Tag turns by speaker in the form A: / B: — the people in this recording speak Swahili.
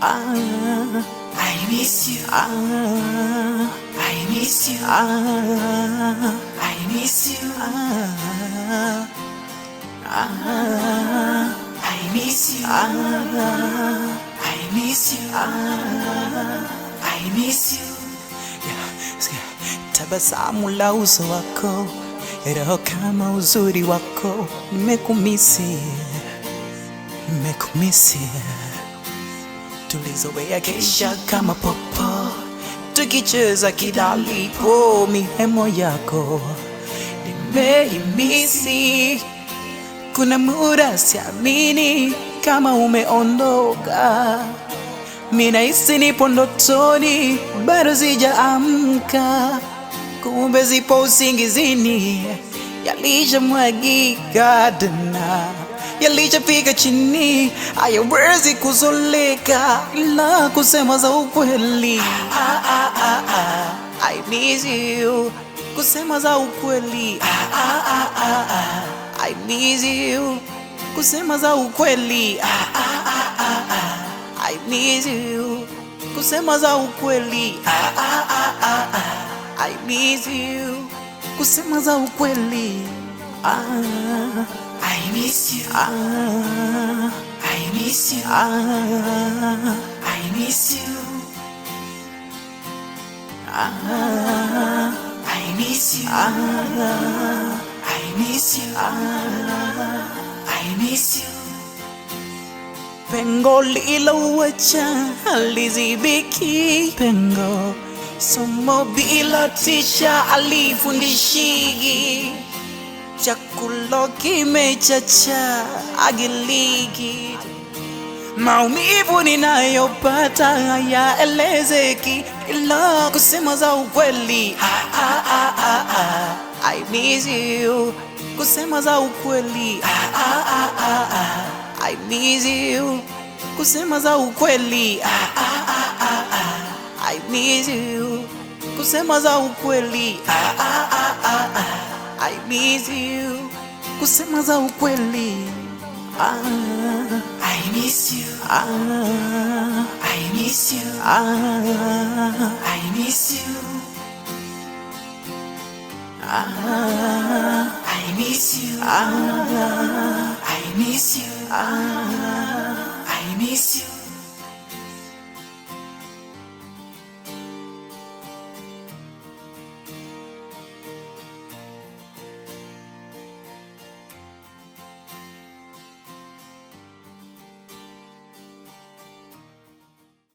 A: I miss you. I miss you. I miss you. I miss you. I miss you. I miss you. Tabasamu la uso wako, roho kama uzuri wako, nimekumisi. Tulizoea kesha kama popo, tukicheza kidalipo, mihemo yako nimeimisi. Kuna muda siamini kama umeondoka, minahisi nipo ndotoni, bado sijaamka. Kumbe zipo usingizini, yalishamwagika dana, yalishafika chini, hayawezi kuzoleka ila kusema za ukweli. I miss you, kusema za ukweli. I miss you, kusema za ukweli. I miss you, kusema za ukweli. I miss you, kusema za ukweli. I miss you. I miss you. I miss you. I miss you. I miss you. I miss you. Pengo lilowacha halizibiki, pengo somo bila tisha alifundishiki, chakula kimechacha agiliki, maumivu ninayopata hayaelezeki ila kusema za ukweli. I miss you, kusema za ukweli. I miss you, kusema za ukweli. I miss you, kusema za ukweli. I miss you, kusema za ukweli. I miss you. I miss you. I miss you. I miss you. I miss you. I miss you.